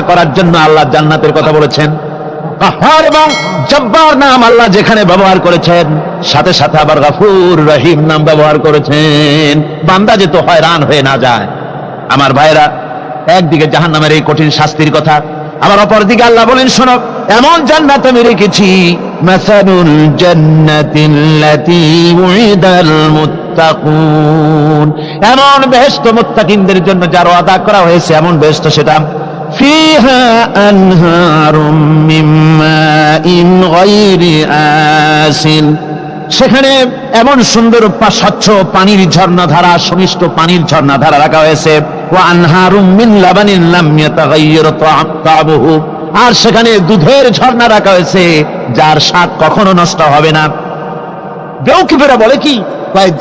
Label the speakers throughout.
Speaker 1: করার জন্য আল্লাহ জান্নাতের কথা বলেছেন। কাহ্হার এবং জব্বার নাম আল্লাহ যেখানে ব্যবহার করেছেন, সাথে সাথে আবার গফুর রহিম নাম ব্যবহার করেছেন, বান্দা যে তো হয়রান হয়ে না যায়। আমার ভাইরা, একদিকে জাহান্নামের এই কঠিন শাস্তির কথা, আবার অপরদিকে আল্লাহ বলেন, শোনো, এমন জান্নাত আমি রেখেছি, মাসালুল জান্নাতিল্লাতী উইদাল মুত্তাকুন, এমন বেহেশত মুত্তাকিনদের জন্য যার ওয়াদা করা হয়েছে, এমন বেহেশত সেটা ফিহা আনহারুম মিন মাইন গায়রি আসিন, সেখানে এমন সুন্দর স্বচ্ছ পানির ঝর্ণাধারা, সুমিষ্ট পানির ঝর্ণাধারা রাখা হয়েছে। ওয়া আনহারুম মিন লাবানিন লাম ইয়াতাগায়্যার তা'আমুহু, আর সেখানে দুধের ঝর্ণা রাখা হয়েছে যার স্বাদ কখনো নষ্ট হবে না। বেউকিফেরা বলে কি,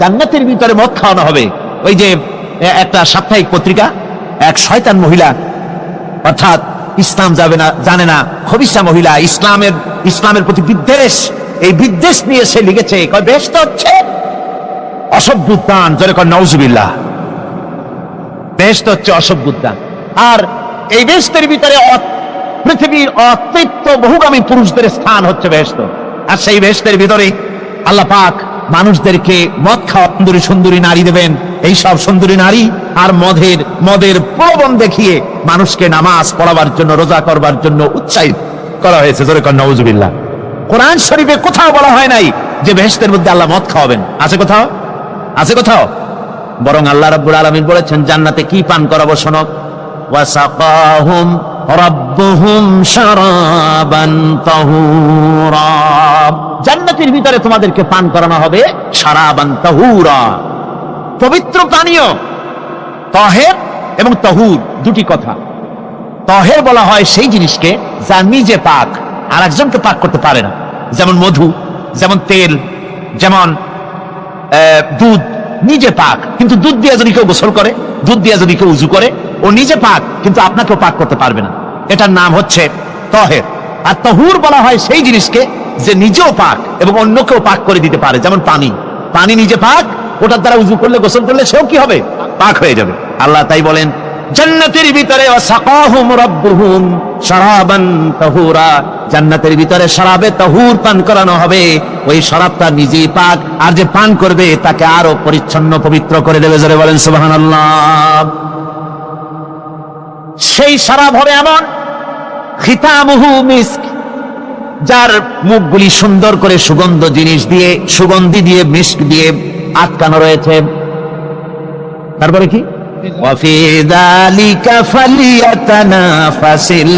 Speaker 1: জান্নাতের ভিতরে মদ খাওয়ানো হবে। ওই যে একটা সাপ্তাহিক পত্রিকা, এক শয়তান মহিলা, অর্থাৎ ইসলাম জানে না, খবিসা মহিলা, ইসলামের প্রতি বিদ্বেষ, এই বিদ্বেষ নিয়ে সে লিখেছে, বেহেশত হচ্ছে অসভ্য উদ্যান, যারা কয় নাউজুবিল্লাহ, বেহেশত হচ্ছে অসভ্য উদ্যান। আর এই বেহেশতের ভিতরে পৃথিবীর অতৃপ্ত বহুগামী পুরুষদের স্থান হচ্ছে বেহেশত। আর সেই বেহেশতের ভিতরে আল্লাহ পাক মানুষদেরকে মদ খাওয়া সুন্দরী সুন্দরী নারী দেবেন। এই সব সুন্দরী নারী আর মদের প্রলোভন দেখিয়ে মানুষকে নামাজ পড়াবার জন্য, রোজা করবার জন্য উৎসাহিত করা হয়েছে। জোরে কর নাউজুবিল্লাহ। কোরআন শরীফে কোথাও বলা হয় নাই যে বেহেশতের মধ্যে আল্লাহ মদ খাওয়াবেন। আছে কোথাও? আছে কোথাও? বরং আল্লাহ রাব্বুল আলামিন বলেছেন, জান্নাতে কি পান করাবো শোনো, ওয়াসাকাহুম রাব্বুহুম শারাবান তাহুরা, জান্নাতের ভিতরে তোমাদেরকে পান করানো হবে শারাবান তাহুরা, পবিত্র পানীয়। তাহের এবং তাহুর দুটি কথা। তাহের বলা হয় সেই জিনিসকে যা নিজে পাক, আর একজনকে পাক করতে পারে না। যেমন মধু, যেমন তেল, যেমন দুধ নিজে পাক, কিন্তু দুধ দিয়ে যদি কেউ গোসল করে, দুধ দিয়ে যদি কেউ উজু করে, ও নিজে পাক, কিন্তু আপনাকেও পাক করতে পারবে না। এটার নাম হচ্ছে তাহের। আর তাহুর বলা হয় সেই জিনিসকে যে নিজেও পাক এবং অন্যকেও পাক করে দিতে পারে। যেমন পানি নিজে পাক, ওটার দ্বারা উজু করলে, গোসল করলে সেও কি হবে? পাক হয়ে যাবে। আল্লাহ তাই বলেন, জান্নাতের ভিতরে ওয়াসাকাহুম রাব্বুহুম শারাবান তাহুরা, জান্নাতের ভিতরে শরাবে তাহুর পান করানো হবে। ওই শরাবটা নিজেই পাক, আর যে পান করবে তাকে আরো পরিচ্ছন্ন পবিত্র করে দেবে। জোরে বলেন সুবহানাল্লাহ। সেই শরাব হবে এমন, খিতামুহু মিস্ক, যার মুখগুলি সুন্দর করে সুগন্ধ জিনিস দিয়ে, সুগন্ধি দিয়ে, মিস্ক দিয়ে আটকানো রয়েছে। তারপরে কি, ওয়াফি যালিকা ফালিয়াতানাফাসিল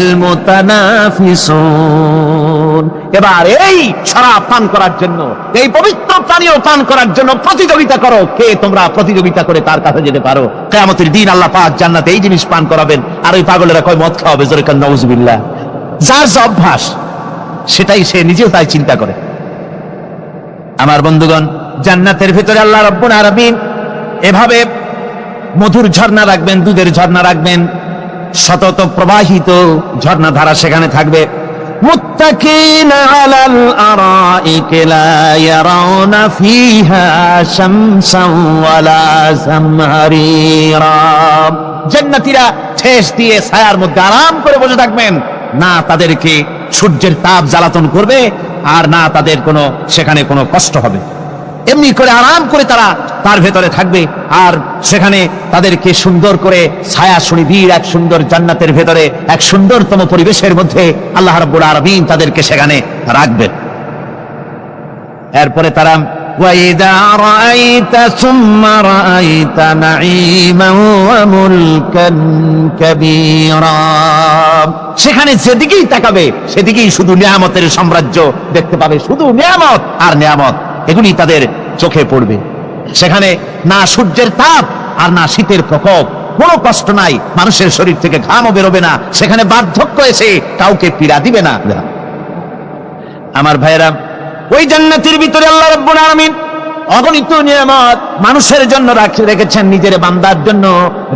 Speaker 1: মুতানাফিসুন, এবার এই শরাব পান করার জন্য, এই পবিত্র পানীয় পান করার জন্য প্রতিযোগিতা করো, কে তোমরা প্রতিযোগিতা করে তার কাছে যেতে পারো। কিয়ামতের দিন আল্লাহ পাক জান্নাতে এই জিনিস পান করাবেন, আর ওই পাগলেরা কয় মদ খাওয়াবে। জোরে কান নাউজুবিল্লাহ। যার যে অভ্যাস সেটাই সে নিজেও তাই চিন্তা করে। আমার বন্ধুগণ, জান্নাতের ভিতরে আল্লাহ রাব্বুল আলামিন এভাবে মধুর ঝর্ণা রাখবেন, দুধের ঝর্ণা রাখবেন, সতত প্রবাহিত ঝর্ণাধারা সেখানে থাকবে। মুত্তাকিনা আলাল আরাইকি লা ইয়ারাউনা ফিহা শামসান ওয়ালা জামহারিরা, জান্নাতীরা ঠেস দিয়ে ছায়ার মধ্যে আরাম করে বসে থাকবেন, না তাদেরকে সূর্যের তাপ জ্বালাতন করবে, আর না তাদের সেখানে কোনো কষ্ট হবে। এমনি করে আরাম করে তারা তার ভেতরে থাকবে, আর সেখানে তাদেরকে সুন্দর করে ছায়া সুনিবিড় এক সুন্দর জান্নাতের ভেতরে এক সুন্দরতম পরিবেশের মধ্যে আল্লাহ রাব্বুল আলামিন তাদেরকে সেখানে রাখবেন। এরপরে তারা ওয়াইদা রাআইতা সুম্মা রাআইতা নাঈমান ওয়া মুলকান কাবীরা, সেখানে যেদিকেই তাকাবে সেদিকেই শুধু নিয়ামতের সাম্রাজ্য দেখতে পাবে, শুধু নিয়ামত আর নিয়ামত, এগুলি তাদের চোখে পড়বে। সেখানে না সূর্যের তাপ আর না শীতের প্রকোপ, কোনো কষ্ট নাই, মানুষের শরীর থেকে ঘামও বেরোবে না, সেখানে বার্ধক্য এসে কাউকে পীড়া দিবে না। আমার ভাইয়েরা, ওই জান্নাতের ভিতরে আল্লাহ রাব্বুল আলামিন অগণিত নিয়ামত মানুষের জন্য রেখেছেন, নিজের বান্দার জন্য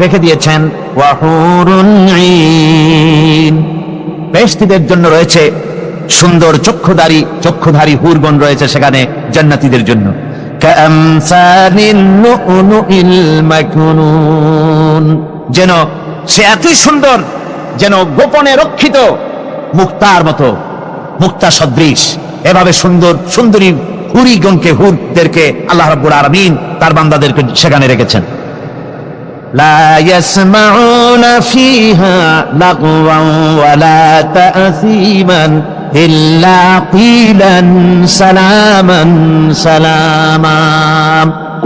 Speaker 1: রেখে দিয়েছেন। ওয়া হুরুন ঈন, বেহেশতীদের জন্য রয়েছে সুন্দর চক্ষুধারী হুরগণ রয়েছে সেখানে জান্নাতীদের জন্য। কামসালিন লুউলুইল মাকনুন, যেন সে এতই সুন্দর যেন গোপনে রক্ষিত মুক্তার মতো, মুক্তা সদৃশ। এভাবে সুন্দর সুন্দরী হুরিগণকে, হুরদেরকে আল্লাহ রাব্বুল আলামিন তার বান্দাদেরকে সেখানে রেখেছেন। লা ইয়াসমাউনা ফিহা লাগওয়ান ওয়ালা তা'সীমান ইল্লা কিলান সালামান সালামা।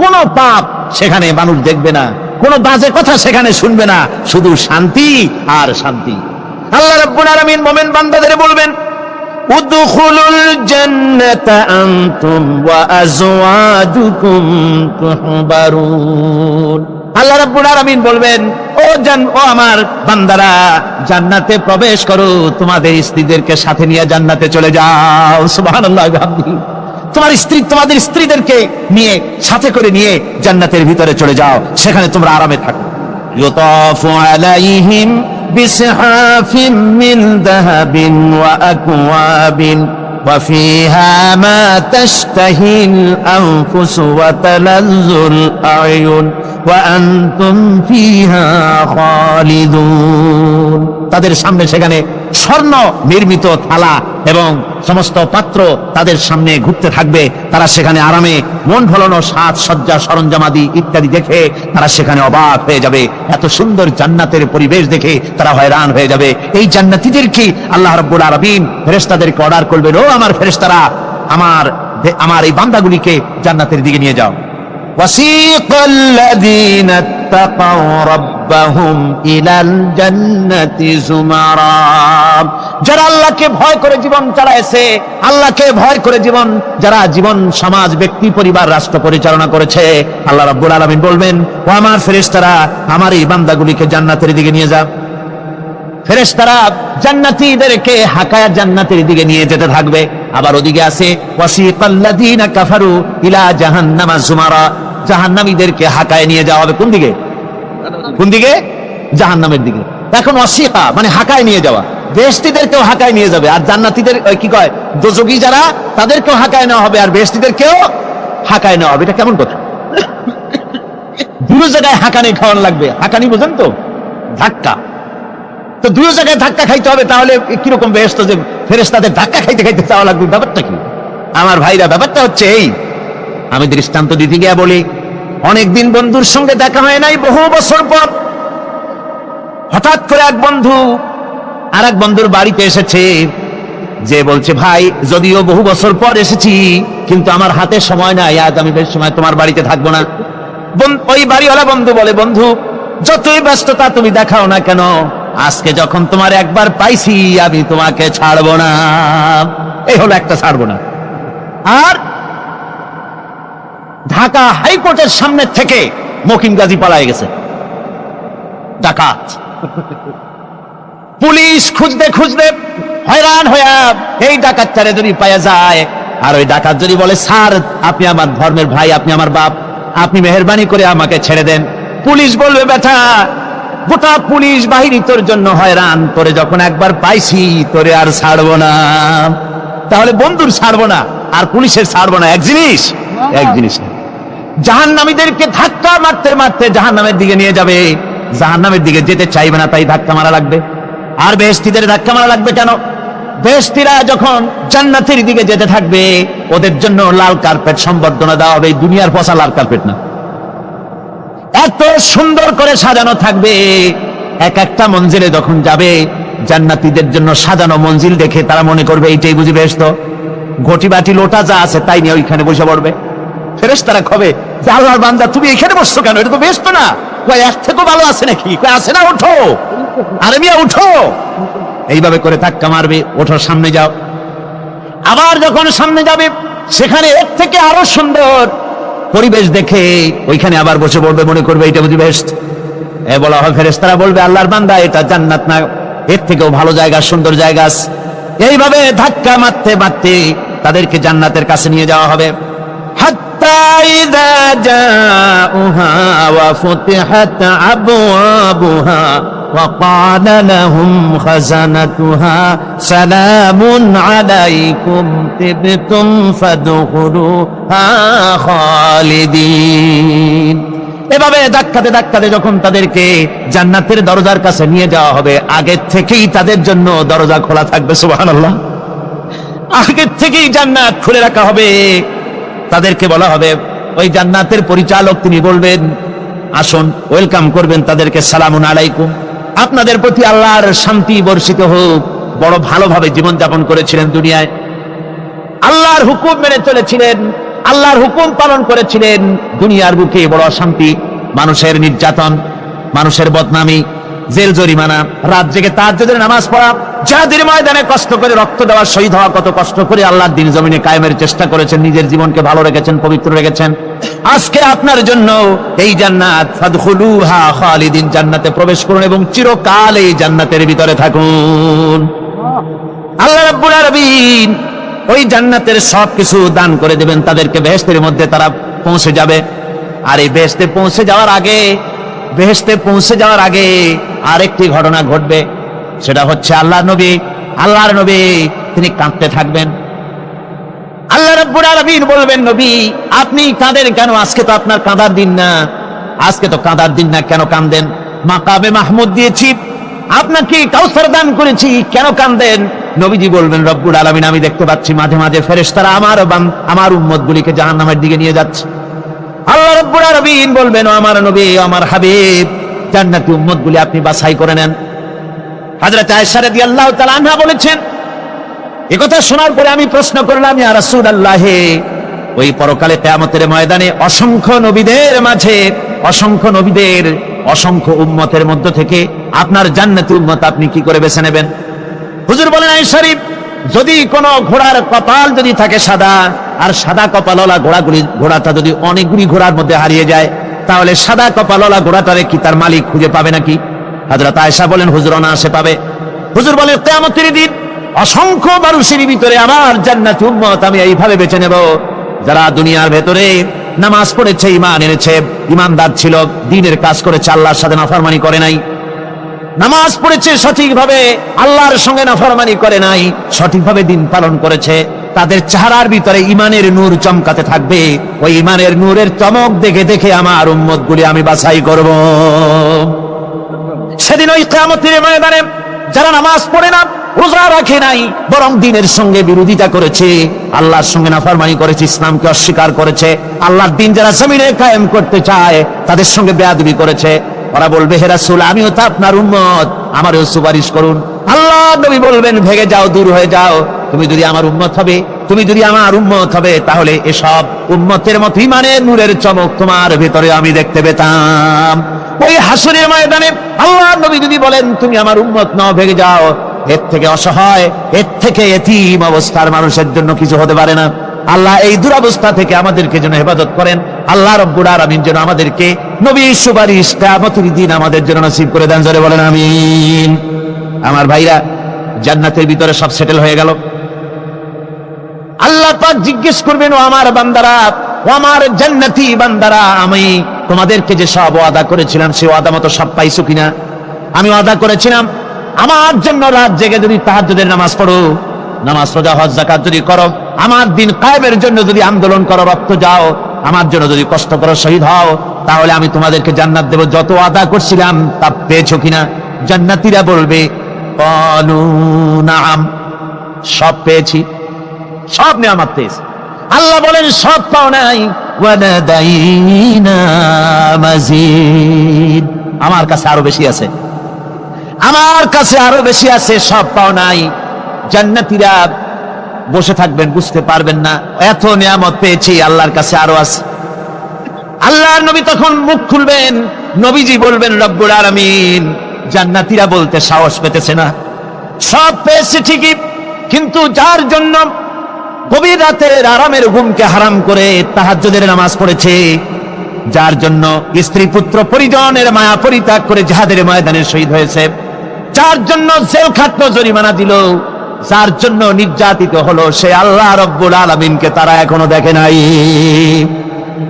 Speaker 1: কোন পাপ সেখানে মানুষ দেখবে না, কোন বাজে কথা সেখানে শুনবে না, শুধু শান্তি আর শান্তি। আল্লাহ রাব্বুল আলামিন মুমিন বান্দাদের বলবেন, উদখুলুল জান্নাতা আনতুম ওয়া আজওয়াজুকুম তুহবারুন। আল্লাহ রাব্বুল আলামিন বলবেন, ও আমার বান্দারা, জান্নাতে প্রবেশ করো, তোমাদের স্ত্রীদেরকে সাথে নিয়ে জান্নাতে চলে যাও। সুবহানাল্লাহ। তোমার স্ত্রী, তোমাদের স্ত্রীদেরকে নিয়ে, সাথে করে নিয়ে জান্নাতের ভিতরে চলে যাও, সেখানে তোমরা আরামে থাকো। ইউতাফু আলাইহিম বিসহাফিম মিন যাহাবিন ওয়া আকওয়াবিন ওয়া ফিহা মা তাশতাহিল আনফুসু ওয়া তালাজ্জুল আয়ুন ওয়া আনতুম ফিহা খালিদুন। তাদের সামনে সেখানে স্বর্ণ নির্মিত থালা এবং সমস্ত পাত্র তাদের সামনে ঘুরতে থাকবে। তারা সেখানে আরামে মন ভোলানো সাজ সজ্জা সরঞ্জামাদি ইত্যাদি দেখে তারা সেখানে অবাক হয়ে যাবে। এত সুন্দর জান্নাতের পরিবেশ দেখে তারা হয়রান হয়ে যাবে। এই জান্নাতীদেরকে আল্লাহ রাব্বুল আলামিন ফেরেশতাদেরকে অর্ডার করবেন, ও আমার ফেরেশতারা, আমার এই বান্দাগুলিকে জান্নাতের দিকে নিয়ে যাও। وسيق الذين اتقوا ربهم إلى الجنة زمرا। যারা আল্লাহকে ভয় করে জীবন চালাইছে, আল্লাহকে ভয় করে জীবন, যারা জীবন সমাজ ব্যক্তি পরিবার রাষ্ট্র পরিচালনা করেছে, আল্লাহ রাব্বুল আলামিন বলবেন, ও আমার ফেরেশতারা, আমার এই বান্দাগুলিকে জান্নাতের দিকে নিয়ে যাও। ফেরেশতারা জান্নাতীদেরকে হাকায়া জান্নাতের দিকে নিয়ে যেতে থাকবে। আবার ওদিকে আছে ওয়াসিকাল্লাযীনা কাফারু ইলা জাহান্নামা যুমারা। জাহান্নামীদেরকে হাকায় নিয়ে যাওয়া হবে কোন দিকে? কোন দিকে? জাহান্নামের দিকে। এখন ওয়াসিকা মানে হাকায় নিয়ে যাওয়া। বেহেশতীদেরকেও হাকায় নিয়ে যাবে, আর জান্নাতীদের কি কয়, দোজখী যারা, তাদেরকেও হাকায় নেওয়া হবে, আর বেহেশতীদেরকেও হাকায় নেওয়া হবে। এটা কেমন কথা? দুটো জায়গায় হাঁকানি খাওয়ানো লাগবে। হাঁকানি বোঝেন তো? ধাক্কা। তো দুই জায়গায় ধাক্কা খাইতে হবে, তাহলে কিরকম বেহেশত যে ফেরেশতাদের ধাক্কা খাইতে খাইতে যাওয়া লাগবে? ব্যাপারটা কি আমার ভাইরা? ব্যাপারটা হচ্ছে এই, আমি দৃষ্টান্ত দিতে গিয়া বলি, অনেকদিন বন্ধুর সঙ্গে দেখা হয় নাই, বহু বছর পর হঠাৎ করে এক বন্ধু আর এক বন্ধুর বাড়িতে এসেছে, যে বলছে, ভাই যদিও বহু বছর পর এসেছি, কিন্তু আমার হাতে সময় নাই, আজ আমি বেশ সময় তোমার বাড়িতে থাকবো না। ওই বাড়িওয়ালা বন্ধু বলে, বন্ধু যতই ব্যস্ততা তুমি দেখাও না কেন, আজকে যখন তোমার একবার পাইছি, আমি তোমাকে ছাড়বো না। এই হলো একটা ছাড়বো না। আর ঢাকা হাইকোর্টের সামনে থেকে মকিম গাজী পালায় গেছে ডাকাত। পুলিশ খুঁজতে খুঁজতে হয়রান হয়ে এই ডাকাতটারে যদি পাওয়া যায়, আর ওই ডাকাত যদি বলে, স্যার আপনি আমার ধর্মের ভাই, আপনি আমার বাপ, আপনি মেহেরবানি করে আমাকে ছেড়ে দেন, পুলিশ বলবে, বেটা গোটা পুলিশ বাহিনী তোর জন্য হয়রান, তোরে যখন একবার পাইছি তোরে আর ছাড়বো না। তাহলে বন্ধুর ছাড়বো না আর পুলিশের ছাড়বো না এক জিনিস? এক জিনিস। জাহান্নামীদেরকে ধাক্কা মারতে মারতে জাহান্নামের দিকে নিয়ে যাবে। জাহান্নামের দিকে যেতে চাইবে না, তাই ধাক্কা মারা লাগবে। আর বেহেশতীদের ধাক্কা মারা লাগবে কেন? বেহেশতীরা যখন জান্নাতের দিকে যেতে থাকবে, ওদের জন্য লাল কার্পেট সম্বর্ধনা দেওয়া হবে। দুনিয়ার পচা লাল কার্পেট না, এত সুন্দর করে সাজানো থাকবে। এক একটা মঞ্জিলে যখন যাবে, জান্নাতীদের জন্য সাজানো মঞ্জিল দেখে তারা মনে করবে এইটাই বুঝি বেহেশত। ঘটি বাটি লোটা যা আছে তাই নিয়ে ওইখানে বসে পড়বে। ফেরেশতারা কবে যে, আল্লাহর বান্দা তুমি এখানে বসছো কেন? এটা তো বেহেশত না। কয় এর থেকেও ভালো আছে নাকি? কয় আছে না, ওঠো, আরে মিয়া উঠো। এইভাবে করে ধাক্কা মারবে, ওঠো, সামনে যাও। আবার যখন সামনে যাবে, সেখানে এর থেকে আরো সুন্দর পরিবেশ দেখে ওইখানে আবার বসে পড়বে, মনে করবে এটা বুঝি বেহেশত। বলা হয়, ফেরেশতারা বলবে, আল্লাহর বান্দা এটা জান্নাত না, এর থেকেও ভালো জায়গা, সুন্দর জায়গা। এইভাবে ধাক্কা মারতে মারতে তাদেরকে জান্নাতের কাছে নিয়ে যাওয়া হবে। হাত্তা ইযা জাউহা ওয়া ফুতিহাত আবওয়াবুহা ওয়া ক্বালা লাহুম খাযানাতুহা সালামুন আলাইকুম তিবতুম ফাদখুলুহা খালিদিন। এভাবে ধাক্কাতে ধাক্কাতে যখন তাদেরকে জান্নাতের দরজার কাছে নিয়ে যাওয়া হবে, আগে থেকেই তাদের জন্য দরজা খোলা থাকবে। সুবহানাল্লাহ, আগে থেকেই জান্নাত খুলে রাখা হবে। তাদেরকে বলা হবে, ওই জান্নাতের পরিচালক তিনি বলবেন, আসুন, ওয়েলকাম করবেন তাদেরকে, সালামুন আলাইকুম, আপনাদের প্রতি আল্লাহর শান্তি বর্ষিত হোক। বড় ভালোভাবে জীবনযাপন করেছিলেন দুনিয়ায়, আল্লাহর হুকুম মেনে চলেছিলেন, আল্লাহর হুকুম পালন করেছিলেন। দুনিয়ার বুকে বড় অশান্তি, মানুষের নির্যাতন, মানুষের বদনামি, জেল জরিমানা, রাত জেগে তাহাজ্জুদের নামাজ পড়া, জিহাদের ময়দানে কষ্ট করে রক্ত দেওয়া, শহীদ হওয়া, কত কষ্ট করে আল্লাহর দ্বীন জমিনে কায়েমের চেষ্টা করেছেন, নিজের জীবনকে ভালো রেখেছেন, পবিত্র রেখেছেন। আজকে আপনার জন্য এই জান্নাত, ফাদখুলুহা খালিদিন, জান্নাতে প্রবেশ করুন এবং চিরকাল এই জান্নাতের ভিতরে থাকুন। আল্লাহ রাব্বুল আলামিন ওই জান্নাতের সবকিছু দান করে দেবেন তাদেরকে, বেহেশতের মধ্যে তারা পৌঁছে যাবে। আর এই বেহেশতে পৌঁছে যাওয়ার আগে আরেকটি ঘটনা ঘটবে, সেটা হচ্ছে আল্লাহর নবী তিনি কাঁদতে থাকবেন। আল্লাহ রাব্বুল আলামিন বলবেন, নবী আপনি কাঁদেন কেন? আজকে তো আপনার কাঁদার দিন না, কেন কাঁদেন? মাকামে মাহমুদ দিয়েছি, আপনাকে কাউসার দান করেছি, কেন কাঁদেন? নবীজি বলবেন, রব্বুল আলামিন আমি দেখতে পাচ্ছি মাঝে মাঝে ফেরেশতারা আমার উম্মতগুলিকে জাহান্নামের দিকে নিয়ে যাচ্ছে। আল্লাহ রাব্বুল আলামিন বলবেন, ও আমার নবী, আমার হাবিব, জান্নাতি উম্মতগুলি আপনি বাছাই করে নেন। হযরত আয়েশা রাদিয়াল্লাহু তাআলা আনহা বলেছেন, একথা শোনার পরে আমি প্রশ্ন করলাম, ইয়া রাসূলুল্লাহ, ওই পরকালে কিয়ামতের ময়দানে অসংখ্য নবীদের অসংখ্য উম্মতের মধ্য থেকে আপনার জান্নাতি উম্মত আপনি কি করে বেছে নেবেন? হুজুর বলেন, আয়েশা, যদি কোনো ঘোড়ার কপাল যদি থাকে সাদা, আর সাদা কপালওয়ালা ঘোড়াটা যদি অনেকগুলি ঘোড়ার মধ্যে হারিয়ে যায়, তাহলে সাদা কপালওয়ালা ঘোড়াটারে কি তার মালিক খুঁজে পাবে নাকি? হযরত আয়েশা বলেন, হুজুর অনায়াসে পাবে। হুজুর বলেন, কিয়ামতের দিন অসংখ্য মানুষের ভিতরে আমার জান্নাতি উম্মত আমি এইভাবে বেছে নেব, যারা দুনিয়ার ভেতরে নামাজ পড়েছে, ঈমান এনেছে, ঈমানদার ছিল, দ্বীনের কাজ করেছে, আল্লাহর সাথে নাফরমানি করে নাই, নামাজ পড়েছে সঠিকভাবে, আল্লাহর সঙ্গে নাফরমানি করে নাই, সঠিকভাবে দ্বীন পালন করেছে, তাদের চেহারার ভিতরে ঈমানের নূর চমকাতে থাকবে। ওই ঈমানের নূরের চমক দেখে দেখে আমার উম্মতগুলি আমি বাছাই করব। সেদিন ওই কিয়ামতের ময়দানে যারা নামাজ পড়ে না, রোজা রাখে নাই, বরং দ্বীনের সঙ্গে বিরোধিতা করেছে, আল্লাহর সঙ্গে নাফরমানি করেছে, ইসলামকে অস্বীকার করেছে, আল্লাহর দ্বীন যারা জমিনে কায়েম করতে চায় তাদের সঙ্গে বেয়াদবি করেছে, ওরা বলবে, হে রাসূল, আমিও তো আপনার উম্মত, আমারও সুপারিশ করুন। আল্লাহ নবী বলবেন, ভেগে যাও, দূর হয়ে যাও, তুমি যদি আমার উম্মত হবে তাহলে এসব উম্মতের মতো ঈমানের নূরের চমক তোমার ভেতরে আমি দেখতে পেতাম। ওই হাসরের ময়দানে আল্লাহ নবী যদি বলেন, তুমি আমার উম্মত নও, ভেগে যাও, এর থেকে অসহায়, এর থেকে এতিম অবস্থার মানুষের জন্য কিছু হতে পারে না। আল্লাহ এই দুরবস্থা থেকে আমাদেরকে যেন হেফাজত করেন। আল্লাহ রাব্বুল আলামিন যেন আমাদেরকে নবীর সুপারিশ কিয়ামতের দিন আমাদের জন্য নসিব করে দেন, জোরে বলেন আমিন। আমার ভাইরা, জান্নাতের ভিতরে সব সেটেল হয়ে গেল। আল্লাহ পাক জিজ্ঞেস করবেন, ও আমার বান্দারা, ও আমার জান্নাতি বান্দারা, আমি তোমাদেরকে যে সব ওয়াদা করেছিলাম সেই ওয়াদা মতো সব পাইছো কিনা? আমি ওয়াদা করেছিলাম আমার জন্য রাত জেগে যদি তাহাজ্জুদের নামাজ পড়ো, নামাজ রোজা হজ যাকাত যদি করো, আমার দিন কায়েমের জন্য যদি আন্দোলন করো, রক্ত যাও, আমার জন্য যদি কষ্ট করো, শহীদ হও, তাহলে আমি তোমাদেরকে জান্নাত দেব। যত ওয়াদা করছিলাম তা পেয়েছো কিনা? জান্নাতীরা বলবে, ক্বালু নাআম, সব পেয়েছি, সব নিয়ামত পেয়েছি। আল্লাহ বলেন, সব পাও নাই, ওয়ালাদাইনা মাজিদ, আমার কাছে আরো বেশি আছে, আমার কাছে আরো বেশি আছে, সব পাও নাই। জান্নাতীরা বসে থাকবেন, বুঝতে পারবেন না, এত নিয়ামত পেয়েছি, আল্লাহর কাছে আরো আছে। আল্লাহর নবী তখন মুখ খুলবেন, নবীজি বলবেন, রব্বুল আলামিন, জান্নাতীরা বলতে সাহস পেতেছে না, সব পেয়েছে ঠিকই, কিন্তু যার জন্য গভীর রাতের আরামের ঘুমকে হারাম করে তাহাজ্জুদের নামাজ পড়েছে, যার জন্য স্ত্রী পুত্র পরিজনের মায়া পরিত্যাগ করে জিহাদের ময়দানে শহীদ হয়েছে, যার জন্য জেল খাটলো, জরিমানা দিল, যার জন্য নির্যাতিত হলো, সে আল্লাহ রাব্বুল আলামিনকে তারা এখনো দেখে নাই।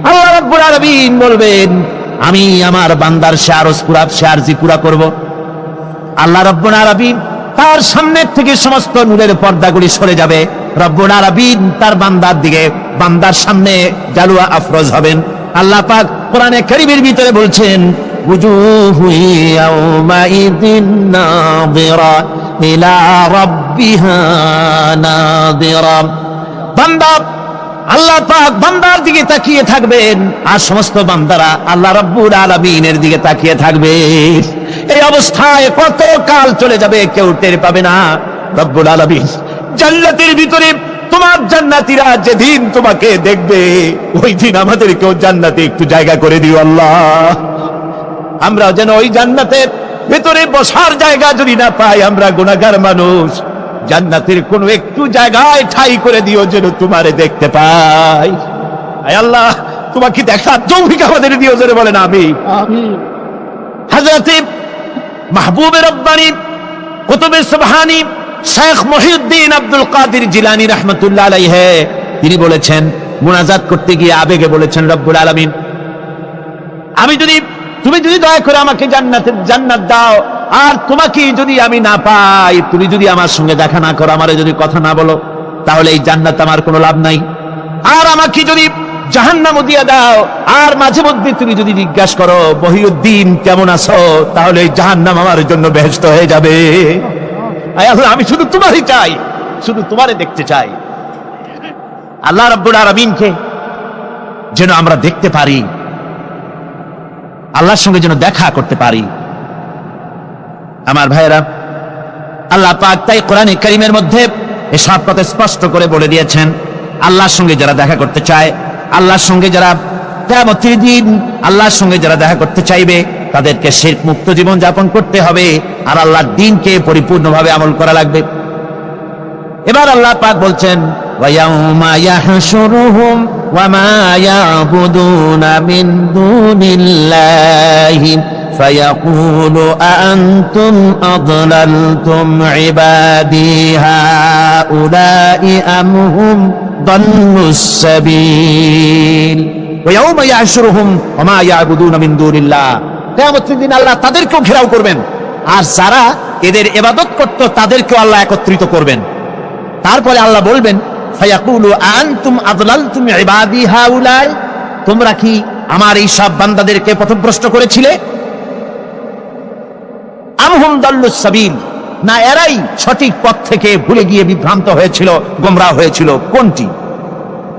Speaker 1: আল্লাহ রাব্বুল আলামিন বলবেন, আমি আমার বান্দার সে আরজি পুরা করব। আল্লাহ রাব্বুল আলামিন তার সামনে থেকে সমস্ত নূরের পর্দাগুলি সরে যাবে, রব্বুল আলামিন তার বান্দার দিকে, বান্দার সামনে জালুয়া আফরোজ হবেন। আল্লাহ পাক কোরআনে কারীমের ভিতরে বলছেন ওয়াজুহু ইয়াওমাইযিন নাযিরা ইলা রাব্বিহা নাযিরা। বান্দা আল্লাহ পাক বান্দার দিকে তাকিয়ে থাকবেন, আর সমস্ত বান্দারা আল্লাহ রাব্বুল আলামিনের দিকে তাকিয়ে থাকবে। এই অবস্থায় কত কাল চলে যাবে কেউ টের পাবে না। রব্বুল আলামিন জান্নাতের ভিতরে তোমার জান্নাতীরা যেদিন তোমাকে দেখবে ওই দিন আমাদেরকেও জান্নাতে একটু জায়গা করে দিও আল্লাহ। আমরা যেন ওই জান্নাতের ভিতরে বসার জায়গা যদি না পাই, আমরা গুনাহগার মানুষ, জান্নাতের কোন একটু জায়গায় ঠাঁই করে দিও যেন তোমারে দেখতে পাই। আয় আল্লাহ, তোমাকে দেখার তৌফিক আমাদের দিও, যেন বলেন আমিন। হযরত মাহবুবে রব্বানী কুতুবে সুবহানী শেখ মহিউদ্দিন আব্দুল কাদের জিলানী রাহমাতুল্লাহ আলাইহি তিনি বলেছেন, মুনাজাত করতে গিয়ে আবেগে বলেছেন, রব্বুল আলামিন তুমি যদি দয়া করে আমাকে জান্নাত দাও, আর তোমাকে যদি আমি না পাই, তুমি যদি আমার সঙ্গে দেখা না করো, আমারে যদি কথা না বলো, তাহলে এই জান্নাত আমার কোনো লাভ নাই। আর আমাকে যদি জাহান্নামও দিয়ে দাও, আর মাঝে মধ্যে তুমি যদি জিজ্ঞাসা করো মহিউদ্দিন কেমন আছো, তাহলে এই জাহান্নাম আমার জন্য বেহেশত হয়ে যাবে। আয় আল্লাহ, আমি শুধু তোমারই চাই, শুধু তোমারে দেখতে চাই। আল্লাহ রাব্বুল আলামিনকে যেন আমরা দেখতে পারি, আল্লাহর সঙ্গে যেন দেখা করতে পারি। আমার ভাইয়েরা, আল্লাহ পাক তাই কোরআনে কারীমের মধ্যে এসব কথা স্পষ্ট করে বলে দিয়েছেন, আল্লাহর সঙ্গে যারা দেখা করতে চায়, আল্লাহর সঙ্গে যারা কিয়ামতের দিন আল্লাহর সঙ্গে যারা দেখা করতে চাইবে, তাদেরকে শিরক মুক্ত জীবন যাপন করতে হবে, আর আল্লাহর দ্বীনকে পরিপূর্ণভাবে আমল করা লাগবে। এবার আল্লাহ পাক বলছেন, ওয়ায়াউমা ইয়াহশুরুহুম ওয়ামা ইয়াবুদুনা মিন দুনিল্লাহি ফায়াকুলু আআনতুম আযলালতুম ইবাদি হাউলাই আম হুম দাল্লুস সাবিল। ওয়ায়াউমা ইয়াহশুরুহুম ওয়ামা ইয়াবুদুনা মিন দুনিল্লাহ, কিয়ামতের দিন আল্লাহ তাদেরকেও ঘেরাও করবেন, আর যারা এদের ইবাদত করত তাদেরকেও আল্লাহ একত্রিত করবেন। তারপরে আল্লাহ বলবেন, ফায়াকুলু আনতুম আযলালতুম ইবাদি হাউলাই, তোমরা কি আমার এই সব বান্দাদেরকে পথভ্রষ্ট করেছিলে? আম হুম দাল্লুস সাবিল, না এরাই সঠিক পথ থেকে ভুলে গিয়ে বিভ্রান্ত হয়েছিল, গোমরাহ হয়েছিল? কোনটি?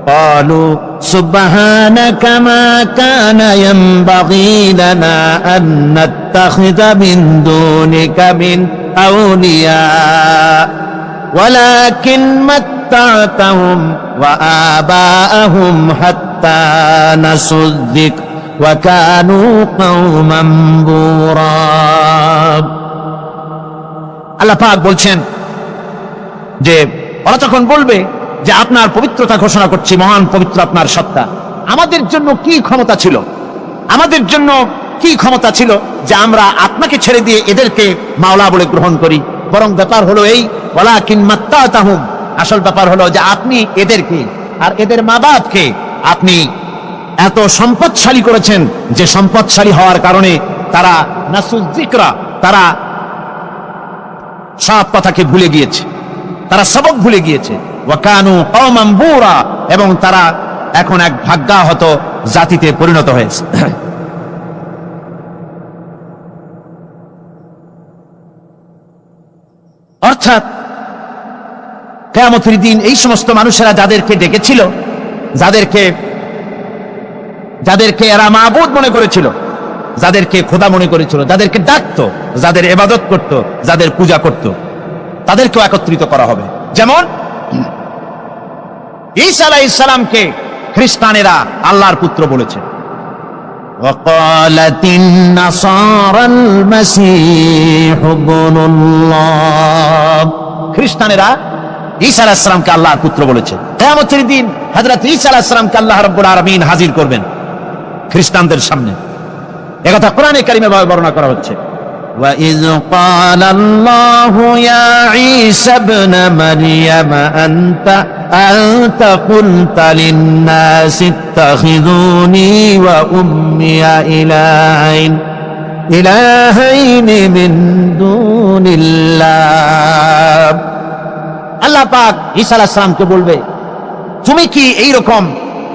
Speaker 1: ক্বালু সুবহানাকা মা কানা ইয়ানবাগী লানা আন নাত্তাখিযা মিন দুনিকা মিন আউলিয়া ওয়ালাকিন মাত্তা'তাহুম ওয়া আবাআহুম হাত্তা নাসুয যিকর ওয়া কানু কওমান বুরা। আল্লাহ পাক বলছেন যে ওরা তখন বলবে যে আপনার পবিত্রতা ঘোষণা করছি, মহান পবিত্র আপনার সত্তা। আমাদের জন্য কি ক্ষমতা ছিল, আমাদের জন্য কি ক্ষমতা ছিল যে আমরা আপনাকে ছেড়ে দিয়ে এদেরকে মাওলা বলে গ্রহণ করি? বরং ব্যাপার হলো এই, ওয়ালাকিন মাত্তা'তাহুম, আসল ব্যাপার হলো যে আপনি এদেরকে আর এদের মা বাপকে আপনি এত সম্পদশালী করেছেন যে সম্পদশালী হওয়ার কারণে তারা নাসুয যিকরা, তারা সব কথাকে ভুলে গিয়েছে, তারা সবক ভুলে গিয়েছে। ওয়া কানু কওমান বুরা, এবং তারা এখন এক ভাগ্যাহত জাতিতে পরিণত হয়েছে। অর্থাৎ কিয়ামতের দিন এই সমস্ত মানুষেরা যাদেরকে ডেকেছিল, যাদেরকে এরা মাবুদ মনে করেছিল, যাদেরকে খোদা মনে করেছিল, যাদেরকে ডাকতো, যাদের ইবাদত করত, যাদের পূজা করত, তাদেরকেও একত্রিত করা হবে। যেমন ঈসা আলাইহিস সালামকে খ্রিস্টানেরা আল্লাহর পুত্র বলেছে। ওয়াকালাতিন নাসারাল মাসীহু ইবনুল্লাহ, খ্রিস্টানেরা ঈসা আলাইহিস সালামকে আল্লাহর পুত্র বলেছে। কিয়ামতের দিন হযরত ঈসা আলাইহিস সালামকে আল্লাহ রাব্বুল আলামিন হাজির করবেন খ্রিস্টানদের সামনে। একথা কোরআনে কারিমে বর্ণনা করা হচ্ছে। وَإِذْ قَالَ اللَّهُ يَا عِيسَى ابْنَ مَرْيَمَ أَنْتَ قُلْتَ لِلنَّاسِ اتَّخِذُونِي وَأُمِّيَ إِلَٰهَيْنِ مِن دُونِ اللَّهِ। আল্লাহ পাক ঈসা আলাইহিস সালামকে বলবে, তুমি কি এইরকম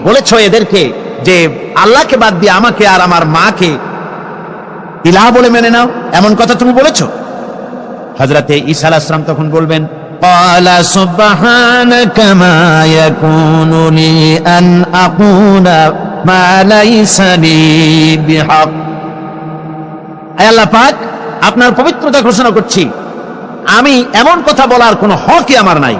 Speaker 1: বলেছো এদেরকে
Speaker 2: যে আল্লাহকে বাদ দিয়ে আমাকে আর আমার মাকে ইলাহ বলে মেনে নাও, এমন কথা তুমি বলেছো? হযরতে ঈসা আলাইহিস সালাম তখন বলবেন, قال سبحانك ما يكون لي أن أقول ما ليس لي بحق। আয় আল্লাহ পাক, আপনার পবিত্রতা ঘোষণা করছি, আমি এমন কথা বলার কোনো হকই আমার নাই।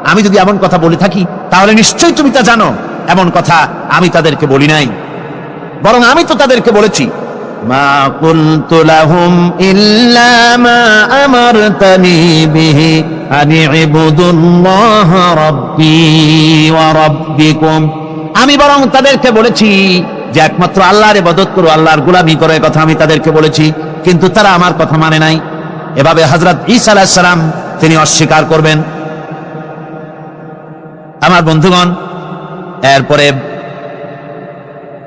Speaker 2: আমি যদি এমন কথা বলে থাকি তাহলে নিশ্চয়ই তুমি তা জানো এমন কথা আমি তাদেরকে বলি নাই, বরং আমি তো তাদেরকে বলেছি মা কুনতু লাহুম ইল্লা মা আমারতানি বিহি আন ইবুদুল্লাহ রাব্বি ওয়া রাব্বিকুম। আমি বরং তাদেরকে বলেছি যে একমাত্র আল্লাহর ইবাদত করো, আল্লাহর গোলামি করো, এই কথা আমি তাদেরকে বলেছি, কিন্তু তারা আমার কথা মানে নাই। এভাবে হযরত ঈসা আলাইহিস সালাম তিনি অস্বীকার করবেন। আমার বন্ধুগণ, এরপরে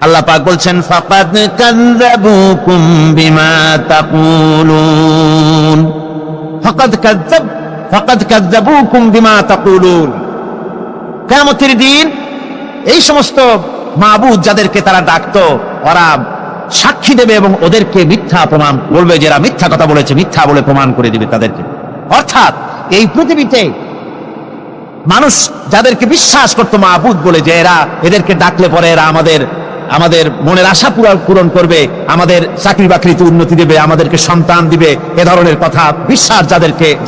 Speaker 2: আল্লাহ পাক বলছেন ফাকাদ কাযযাবুকুম বিমা তাকুলুন, ফাকাদ কাযযাবুকুম বিমা তাকুলুন। কিয়ামতের দিন এই সমস্ত মাবুদ যাদেরকে তারা ডাকতো, ওরা সাক্ষী দেবে এবং ওদেরকে মিথ্যা প্রমাণ বলবে, যারা মিথ্যা কথা বলেছে মিথ্যা বলে প্রমাণ করে দিবে তাদেরকে। অর্থাৎ এই পৃথিবীতে মানুষ যাদেরকে বিশ্বাস করতো মাবুদ বলে, যে এরা এদেরকে ডাকলে পরে এরা আমাদের মনের আশা পূরণ করবে, আমাদের চাকরি বাকরিতে উন্নতি দেবে, আমাদেরকে সন্তান দিবে, এ ধরনের কথা বিশ্বাস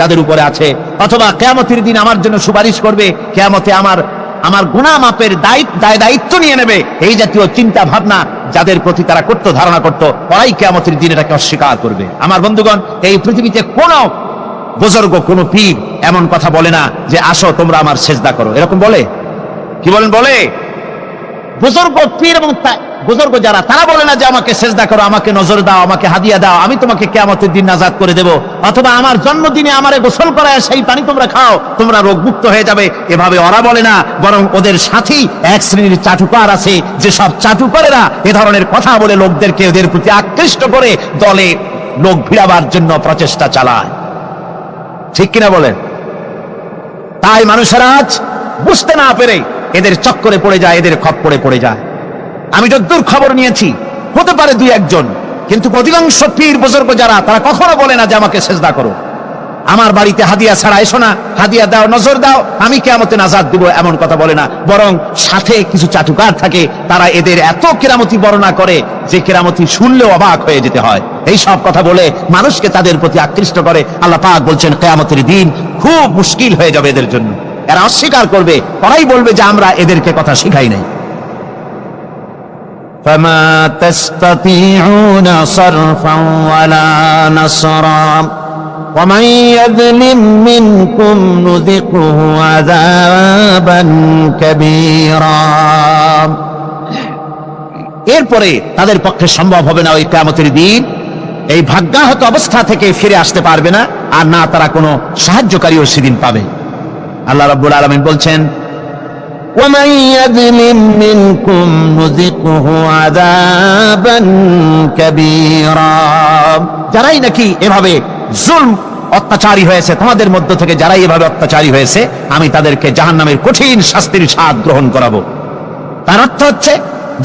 Speaker 2: যাদের উপরে আছে, অথবা কিয়ামতের দিন আমার জন্য সুপারিশ করবে, কিয়ামতে আমার গুনাহ মাপের দায়িত্ব নিয়ে নেবে, এই জাতীয় চিন্তা ভাবনা যাদের প্রতি তারা করতো, ধারণা করতো, ওরাই কিয়ামতের দিন এটাকে অস্বীকার করবে। আমার বন্ধুগণ, এই পৃথিবীতে কোনো বুজুর্গ, কোনো পীর এমন কথা বলে না যে আসো তোমরা আমার সেজদা করো, এরকম বলে? কি বলেন? বলে? বুজুর্গ, পীর এবং বুজুর্গ যারা, তারা বলে না যে আমাকে সেজদা করো, আমাকে নজর দাও, আমাকে হাদিয়া দাও, আমি তোমাকে কিয়ামতের দিন নাজাত করে দেব, অথবা আমার জন্মদিনে আমারে গোসল করায় সেই পানি তোমরা খাও, তোমরা রোগমুক্ত হয়ে যাবে, এভাবে ওরা বলে না। বরং ওদের সাথী এক শ্রেণীর চাটুকার আছে, যে সব চাটুকারেরা এ ধরনের কথা বলে লোকদেরকে ওদের প্রতি আকৃষ্ট করে দলে লোক ভিড়াবার জন্য প্রচেষ্টা চালায়। ঠিক কিনা বলেন? তাই মানুষেরা আজ বুঝতে না পেরে এদের চক্করে পড়ে যায়, এদের খপ্পরে পড়ে যায়। আমি যতদূর খবর নিয়েছি, হতে পারে দুই একজন, কিন্তু অধিকাংশ পীর বুজুর্গ যারা, তারা কখনো বলে না যে আমাকে সেজদা করো, আমার বাড়িতে হাদিয়া ছাড়া এসো না, হাদিয়া দাও, নজর দাও, আমি কিয়ামতে নাজাত দিব, এমন কথা বলে না। বরং সাথে কিছু চাটুকার থাকে, তারা এদের এত কেরামতি বর্ণনা করে যে কেরামতি শুনলেও অবাক হয়ে যেতে হয়। এই সব কথা বলে মানুষকে তাদের প্রতি আকৃষ্ট করে। আল্লাহ পাক বলছেন কিয়ামতের দিন খুব মুশকিল হয়ে যাবে এদের জন্য। এরা অস্বীকার করবে, ওরাই বলবে যে আমরা এদেরকে কথা শিখাই নাই। ফামা তাসতাতিউনা সারফান ওয়ালা নাসরা ومن يظلم منكم نذقه عذابا كبيرا। এরপরে তাদের পক্ষে সম্ভব হবে না ওই কিয়ামতের দিন এই ভাগ্যাহত অবস্থা থেকে ফিরে আসতে পারবে না, আর না তারা কোনো সাহায্যকারীও সেদিন পাবে। আল্লাহ রাব্বুল আলামিন বলছেন ومن يظلم منكم نذقه عذابا كبيرا। যারাই নাকি এভাবে জুলম অত্যাচারী হয়েছে, তোমাদের মধ্য থেকে যারাই এভাবে অত্যাচারী হয়েছে, আমি তাদেরকে জাহান্নামের কঠিন শাস্তির স্বাদ গ্রহণ করাবো। তার অর্থ হচ্ছে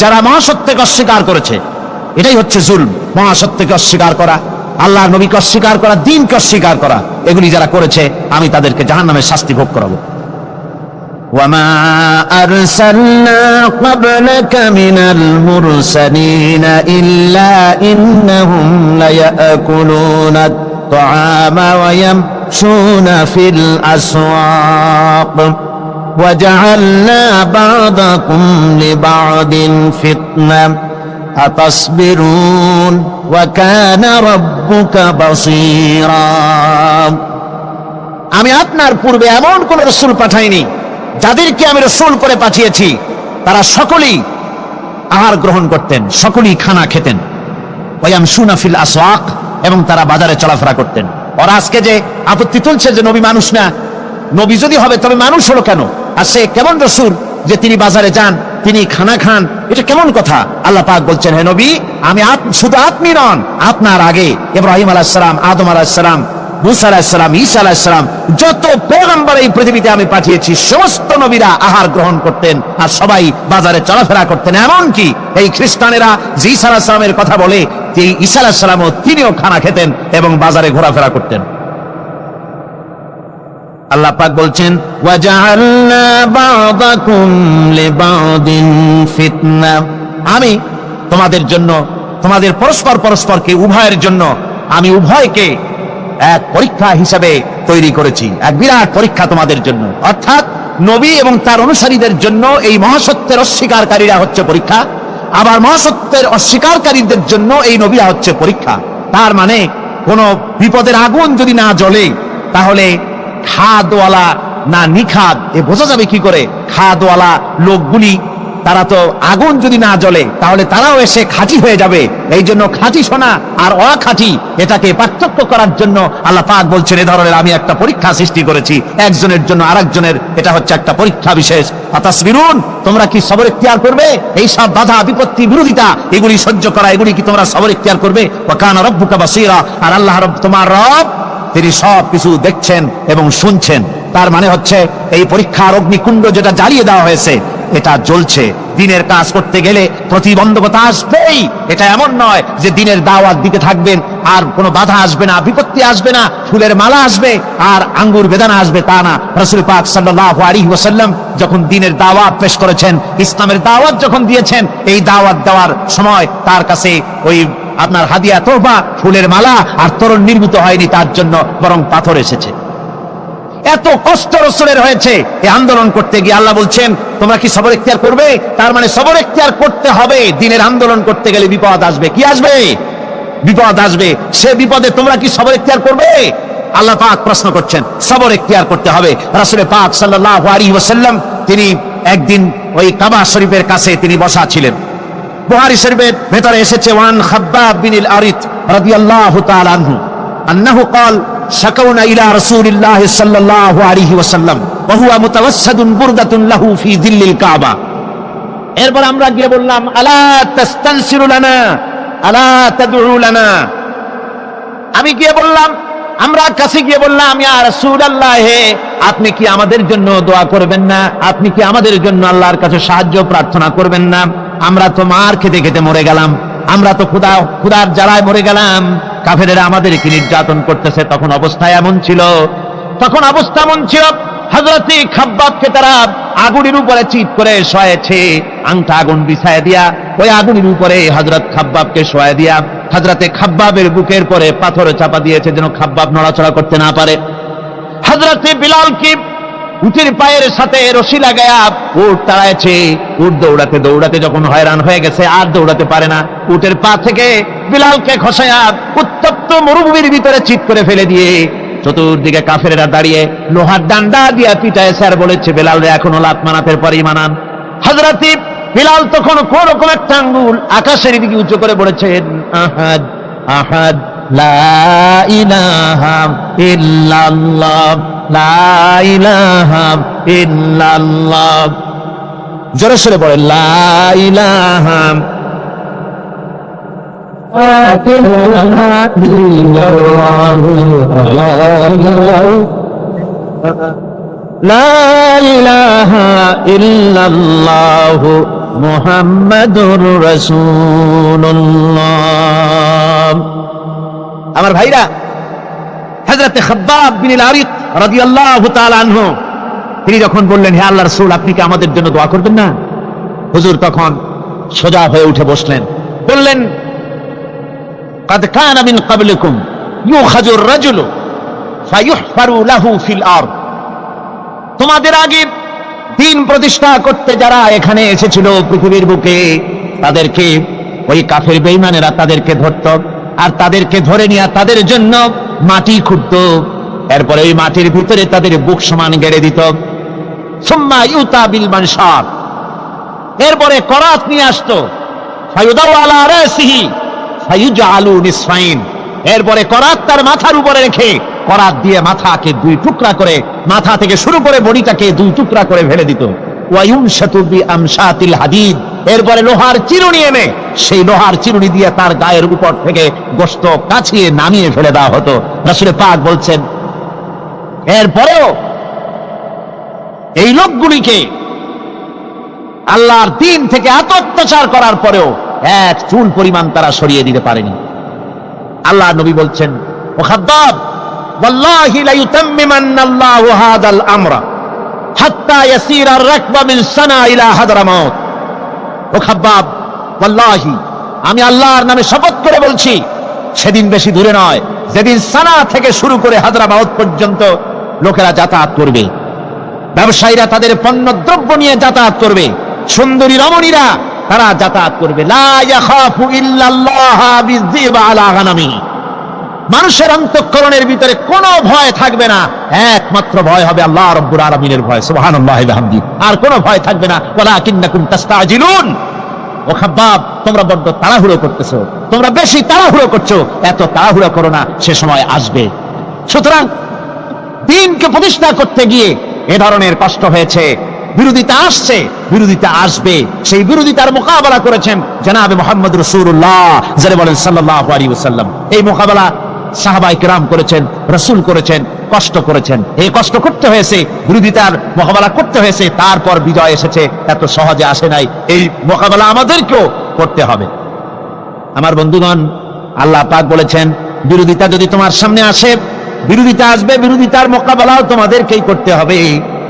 Speaker 2: যারা মহাসত্যকে অস্বীকার করেছে, এটাই হচ্ছে জুলম। মহাসত্যকে অস্বীকার করা, আল্লাহর নবীকে অস্বীকার করা, দ্বীনকে অস্বীকার করা, এগুলি যারা করেছে আমি তাদেরকে জাহান্নামের শাস্তি ভোগ করাবো। وما أرسلنا قبلك من المرسلين إلا إنهم ليأكلون الطعام ويمشون في الأسواق وجعلنا بعضكم لبعض فتنة أتصبرون وكان ربك بصيرا। আমি আপনার পূর্বে এমন কোন রাসূল পাঠাইনি যাদেরকে আমি রাসূল করে পাঠিয়েছি তারা সকলেই আহার গ্রহণ করতেন, সকলেই খানা খেতেন। ওয়ায়ামশুনা ফিল আসওয়াক, এবং তারা বাজারে চলাফেরা করতেন। ওরা আজকে যে আপত্তি তুলছে যে নবী মানুষ না, নবী যদি হবে তবে মানুষ হলো কেন, আর সে কেমন রাসূল যে তিনি বাজারে যান, তিনি খানা খান, এটা কেমন কথা? আল্লাহ পাক বলছেন, হে নবী, আমি শুধু আপনি নন, আপনার আগে ইব্রাহিম আলাইহিস সালাম, আদম আলাইহিস সালাম, মুসা আলাইহিস সালাম, ঈসা আলাইহিস সালাম, যত পয়গম্বর এই পৃথিবীতে আমি পাঠিয়েছি সমস্ত নবীরা আহার গ্রহণ করতেন আর সবাই বাজারে চলাফেরা করতেন। এমনকি এই খ্রিস্টানেরা যে ঈসা আলাইহিস সালামের কথা বলে, যে ঈসা আলাইহিস সালামও তিনিও খানা খেতেন এবং বাজারে ঘোরাফেরা করতেন। আল্লাহ পাক বলছেন ওয়াজআলনা বা'দাকুম লিবা'দিন ফিতনা, আমি তোমাদের জন্য, তোমাদের পরস্পর পরস্পরকে উভয়ের জন্য আমি উভয়কে এক পরীক্ষা হিসাবে তৈরি করেছি, এক বিরাট পরীক্ষা তোমাদের জন্য। অর্থাৎ নবী এবং তার অনুসারীদের জন্য এই মহাসত্যের অস্বীকারীরা হচ্ছে পরীক্ষা, আবার মহাসত্যের অস্বীকারীদের জন্য এই নবীরা হচ্ছে পরীক্ষা। তার মানে কোন বিপদের আগুন যদি না জ্বলে তাহলে খাদওয়ালা না নিখাদ এ বোঝা যাবে কি করে? খাদওয়ালা লোকগুলি তারা তো আগুন যদি না জ্বলে তাহলে তারাও এসে খাঁটি হয়ে যাবে। এই জন্য খাঁটি সোনা আর অখাঁটি এটাকে পার্থক্য করার জন্য আল্লাহ পাক বলছেন এ ধরনের আমি একটা পরীক্ষা সৃষ্টি করেছি, একজনের জন্য আরেকজনের, এটা হচ্ছে একটা পরীক্ষা বিশেষ। আতাসবিরুন, তোমরা কি সবর ইখতিয়ার করবে? এই সব বাধা বিপত্তি বিরোধিতা এগুলি সহ্য করা, এগুলি কি তোমরা সবর ইখতিয়ার করবে? ওয়া কানা রাব্বুকা বাসীরা, আর আল্লাহ তোমার রব তিনি সব কিছু দেখছেন এবং শুনছেন। তার মানে হচ্ছে এই পরীক্ষার অগ্নিকুণ্ড যেটা জ্বালিয়ে দেওয়া হয়েছে এটা জ্বলছে। দিনের কাজ করতে গেলে প্রতিবন্ধকতা আসবেই, এটা এমন নয় যে দিনের দাওয়াত দিতে থাকবেন আর কোনো বাধা আসবে না, বিপত্তি আসবে না, ফুলের মালা আসবে আর আঙ্গুর বেদানা আসবে, তা না। রাসূল পাক সাল্লাল্লাহু আলাইহি ওয়াসাল্লাম যখন দিনের দাওয়াত পেশ করেছেন, ইসলামের দাওয়াত যখন দিয়েছেন, এই দাওয়াত দেওয়ার সময় তার কাছে ওই আপনার হাদিয়া তোহফা, ফুলের মালা আর তরুণ নির্মিত হয়নি তার জন্য, বরং পাথর এসেছে। এত কষ্ট রাসূলের হয়েছে এই আন্দোলন করতে গিয়ে। আল্লাহ বলছেন তোমরা কি সবর ইখতিয়ার করবে? তার মানে সবর ইখতিয়ার করতে হবে। দিনের আন্দোলন করতে গেলে বিপদ আসবে। কি আসবে? বিপদ আসবে। সে বিপদে তোমরা কি সবর ইখতিয়ার করবে? আল্লাহ পাক প্রশ্ন করছেন। সবর ইখতিয়ার করতে হবে। রাসূল পাক সাল্লাল্লাহু আলাইহি ওয়াসাল্লাম তিনি একদিন ওই কাবা শরীফের কাছে তিনি বসা ছিলেন। বুখারী শরীফের ভেতরে এসেছে ওয়ান খাব্বাব বিন আল আরিত রাদিয়াল্লাহু তাআলা আনহু আন্নাহু ক্বাল শাকাউনা ইলা রাসূলিল্লাহি সাল্লাল্লাহু আলাইহি ওয়াসাল্লাম ওয়া হুয়া মুতাওয়াসসাদুন বুরদাতুন লাহু ফি যিল্লিল কাবা। এরপর আমরা গিয়ে বললাম আলা তাস্তানসিরু লানা আলা তাদউ লানা। আমি গিয়ে বললাম, আমরা কাছে গিয়ে বললাম ইয়া রাসূলুল্লাহ, আপনি কি আমাদের জন্য দোয়া করবেন না? আপনি কি আমাদের জন্য আল্লাহর কাছে সাহায্য প্রার্থনা করবেন না? আমরা তো মার খেতে খেতে মরে গেলাম, আমরা তো ক্ষুধার জ্বালায় মরে গেলাম, কাফেরেরা আমাদেরকে নির্যাতন করতেছে। তখন অবস্থা এমন ছিল, হযরতে খাব্বাবকে তারা আগুনের উপরে চিৎ করে শোয়াছে, আংটা আগুন বিছায় দিয়া ওই আগুনের উপরে হযরত খাব্বাবকে শোয়ায় দিয়া হযরতে খাব্বাবের বুকের পরে পাথর চাপা দিয়েছে যেন খাব্বাব নড়াচড়া করতে না পারে। হযরতে বিলালকে উটের পায়ের সাথে রশি লাগায়া উট তাড়াইছে। উট দৌড়াতে দৌড়াতে যখন হয়রান হয়ে গেছে আর দৌড়াতে পারে না, উটের পা থেকে বিলালকে খসায়া উত্তপ্ত মরুভূমির ভিতরে চিৎ করে ফেলে দিয়ে চতুর্দিকে কাফেরেরা দাঁড়িয়ে লোহার ডান্ডা দিয়া পিটাইছে আর বলেছে বেলাল এখনো লাত মানাতের পরেই মানান। হযরত বিলাল তখন কোন রকম একটা আঙ্গুল আকাশের দিকে উঁচু করে বলেছেন আহাদ আহাদ লা ইলাহা ইল্লাল্লাহ লা ইলাহা ইল্লাল্লাহ। জোরে সরে পড়ে লা ইলাহা লা ইলাহা ইল্লাল্লাহু মুহাম্মাদুর রাসূলুল্লাহ। আমার ভাইরা, হযরত খাব্বাব বিন আল আরিত রাদিয়াল্লাহু তাআলা আনহু তিনি যখন বললেন হে আল্লাহর রাসূল, আপনি কি আমাদের জন্য দোয়া করবেন না? হুজুর তখন সোজা হয়ে উঠে বসলেন, বললেন قد كان من قبلكم يؤخذ الرجل فيحفر له في الارض। তোমাদের আগে দিন প্রতিষ্ঠা করতে যারা এখানে এসেছিল পৃথিবীর বুকে, তাদেরকে ওই কাফের বেঈমানেরা তাদেরকে ধরত আর তাদেরকে ধরে নিয়ে তাদের জন্য মাটি খুঁড়ত, এরপরে ওই মাটির ভিতরে তাদের বুক সমান গেড়ে দিত। সুম্মা ইউতা বিল মানশার, এরপরে করাত নিয়ে আসতো, ফায়ুদাউ আলা রাসিহি ফায়ুজআলু নিসফাইন, এরপরে করাত তার মাথার উপরে রেখে করাত দিয়ে মাথাকে দুই টুকরা করে, মাথা থেকে শুরু করে বডিটাকে দুই টুকরা করে ফেলে দিত। ওয়া ইউনশাতু বিআমশাতিল হাদিদ, এরপরে লোহার চিরুনি এনে সেই লোহার চিরুনি দিয়ে তার গায়ের উপর থেকে গোশত কাছিয়ে নামিয়ে ফেলে দেওয়া হতো। রাসূল পাক বলছেন, এরপরেও এই লোকগুলিকে আল্লাহর দিন থেকে এত অত্যাচার করার পরেও এক চুল পরিমাণ তারা সরিয়ে দিতে পারেনি। আল্লাহ নবী বলছেন, ও খাদ্দাব, ওয়াল্লাহি লা ইউতাম্মিমান্নাল্লাহু হাদাল আমরা হাত্তা ইয়াসিরা আর-রাকবা মিন সানা ইলা হাদরামাউত। ও খাব্বাব, ওয়াল্লাহি, আমি আল্লাহর নামে শপথ করে বলছি, সেদিন বেশি দূরে নয় যেদিন সানা থেকে শুরু করে হাদরামাউত পর্যন্ত লোকেরা যাতায়াত করবে, ব্যবসায়ীরা তাদের পণ্য দ্রব্য নিয়ে যাতায়াত করবে, সুন্দরী রমণীরা তারা যাতায়াত করবে। লা ইয়াখাফু ইল্লাল্লাহ বিযিব আলা গানামি। মানুষের অন্তঃকরণের ভিতরে কোনো ভয় থাকবে না, একমাত্র ভয় হবে আল্লাহ রাব্বুল আলামিনের ভয়, সুবহানাল্লাহি ওয়া বিহামদিহি। আর কোনো ভয় থাকবে না। ওয়ালাকিন্নাকুম তাস্তাজিলুন। ও খাব্বাব, তোমরা বড্ড তাড়াহুড়ো করতেছো, তোমরা বেশি তাড়াহুড়ো করছো, এত তাড়াহুড়ো করো না, সে সময় আসবে। সুতরাং দ্বীনকে প্রতিষ্ঠা করতে গিয়ে এ ধরনের কষ্ট হয়েছে, বিরোধিতা আসছে, বিরোধিতা আসবে। সেই বিরোধিতার মোকাবেলা করেছেন জনাবে মুহাম্মদ রাসূলুল্লাহ যারা বলেন সাল্লাল্লাহু আলাইহি ওয়াসাল্লাম। এই মোকাবেলা সাহাবায়ে কেরাম করেছেন, রাসূল করেছেন, কষ্ট করেছেন। এই কষ্ট করতে হয়েছে, বিরোধিতার মোকাবেলা করতে হয়েছে, তারপর বিজয় এসেছে। এত সহজে আসে নাই। এই মোকাবেলা আমাদেরকেও করতে হবে। আমার বন্ধুগণ, আল্লাহ পাক বলেছেন, বিরোধিতা যদি তোমার সামনে আসে, বিরোধিতা আসবে, বিরোধিতার মোকাবেলাও তোমাদেরকেই করতে হবে।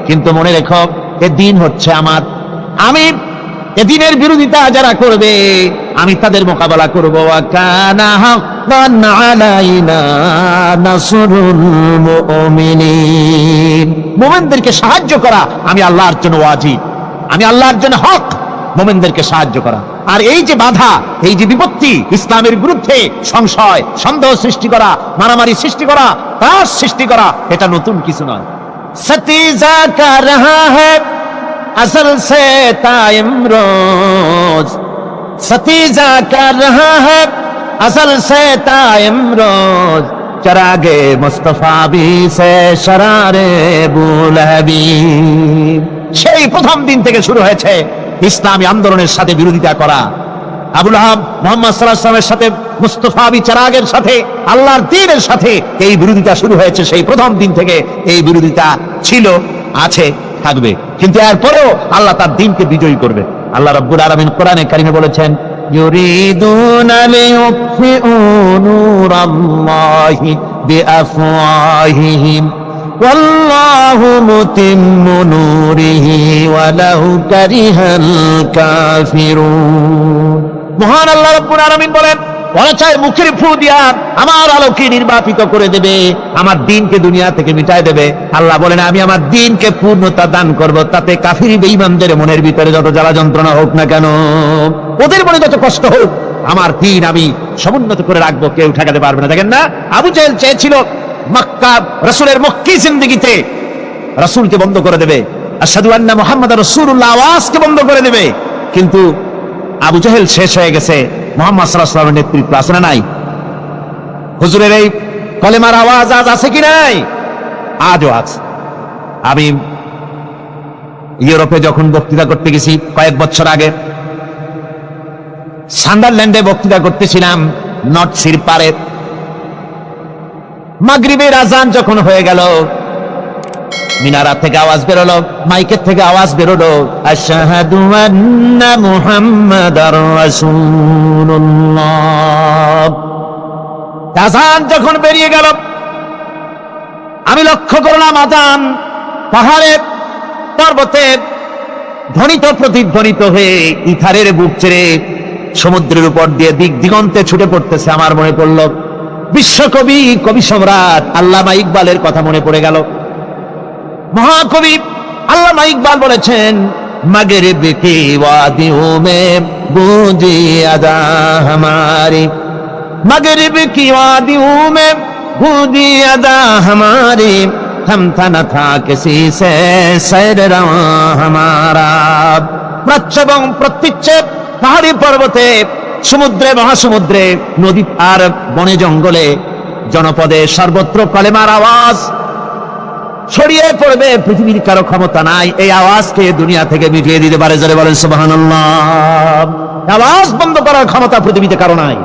Speaker 2: কিন্তু মনে রেখো, এ দিন হচ্ছে আমার, আমি এ দিনের বিরোধিতা যারা করবে আমি তাদের মোকাবেলা করব। ওয়া কানা হাক্কান আলাইনা নাসরুল মুমিনিন। মুমিনদেরকে সাহায্য করা আমি আল্লাহর জন্য ওয়াজিব, আমি আল্লাহর জন্য হক মুমিনদেরকে সাহায্য করা। আর এই যে বাধা, এই যে বিপত্তি, ইসলামের বিরুদ্ধে সংশয় সন্দেহ সৃষ্টি করা, মারামারি সৃষ্টি করা, ত্রাস সৃষ্টি করা, এটা নতুন কিছু নয়। সতীজা কা রহা হ্যায় আসল সে তাইম রোজ, সতীজা কা রহা হ্যায় আসল সে তাইম রোজ, চরাগে মুস্তাফা বি সে শরারে বুলহবি। সেই প্রথম দিন থেকে শুরু হয়েছে ইসলামী আন্দোলনের সাথে বিরোধিতা করা। আবুল আহাব মুহাম্মদ সাল্লাল্লাহু আলাইহি ওয়াসাল্লামের সাথে, মুস্তাফা বি চারাগের সাথে, আল্লাহর দ্বীনের সাথে এই বিরোধিতা শুরু হয়েছে। সেই প্রথম দিন থেকে এই বিরোধিতা ছিল, আছে, থাকবে। কিন্তু এরপরেও আল্লাহ তার দ্বীনকে বিজয়ী করবে। আল্লাহ রাব্বুল আলামিন কোরআনে কারিমে বলেছেন, ইউরিদুনা লিইউতফিউ নূরাল্লাহি বিআফওয়াহিহিম ওয়াল্লাহু মুতিম্মু নূরিহি ওয়ালাউ কারিহাল কাফিরুন। মহান আল্লাহ রাব্বুল আলামিন বলেন, ওরা চায় মুখের ফু দিয়া আমার আলোকে নির্বাপিত করে দেবে, আমার দ্বীনকে দুনিয়া থেকে মিটায় দেবে। আল্লাহ বলেন, আমি আমার দ্বীনকে পূর্ণতা দান করব, তাতে কাফির বেঈমানদের মনের ভিতরে যত জ্বালা যন্ত্রণা হোক না কেন, ওদের মনে যত কষ্ট হোক, আমার দ্বীন আমি সমুন্নত করে রাখবো, কেউ ঠেকাতে পারবে না। দেখেন না, আবু জেহেল চেয়েছিল মক্কা, রাসূলের মক্কি জিন্দেগিতে রাসূলকে বন্ধ করে দেবে, আশহাদু আন্না মুহাম্মাদার রাসূলুল্লাহ আওয়াজকে বন্ধ করে দেবে। কিন্তু আবু জেহেল শেষ হয়ে গেছে, মুহাম্মদ সাল্লাল্লাহু আলাইহি ওয়াসাল্লামের নেতৃত্ব আছে না নাই? হুজুরের এই কলেমার আওয়াজ আজ আছে কি নাই? আজও আছে। আমি ইউরোপে যখন বক্তৃতা করতে গেছি কয়েক বছর আগে, সান্ডারল্যান্ডে বক্তৃতা করতেছিলাম, নর্থ সির পারে। মাগরিবের আজান যখন হয়ে গেল, মিনারা থেকে আওয়াজ বেরোলো, মাইকের থেকে আওয়াজ বেরোলো, আশহাদু আন্না মুহাম্মাদার রাসূলুল্লাহ। আজান যখন বেরিয়ে গেল, আমি লক্ষ্য করলাম আজান পাহাড়ে পর্বতে ধ্বনিত প্রতিধ্বনিত হয়ে ইথারের বুক ছেড়ে সমুদ্রের উপর দিয়ে দিক দিগন্তে ছুটে পড়তেছে। আমার মনে পড়ল বিশ্বকবি, কবি সম্রাট আল্লামা ইকবালের কথা মনে পড়ে গেল। মহাকবি আল্লামা ইকবাল বলেছেন, মাগরিব কি ওয়াদিও মে বুঝি আদা হামারি, मगरिब की वादियों में बूदी अदा हमारी, थमता न था किसी से सैर रवा हमारा। প্রাচ্য এবং প্রত্যুচ্চে পাহাড়ি পর্বতে, সমুদ্রে, মহাসমুদ্রে, নদী আর বনে জঙ্গলে, জনপদে সর্বত্র কলেমার আওয়াজ, ছড়িয়ে পড়বে, পৃথিবীর কারো ক্ষমতা নাই এই আওয়াজকে দুনিয়া থেকে মিটিয়ে দিতে পারে। জোরে বলেন সুবহানাল্লাহ। আওয়াজ বন্ধ করার ক্ষমতা পৃথিবীতে কারো নাই।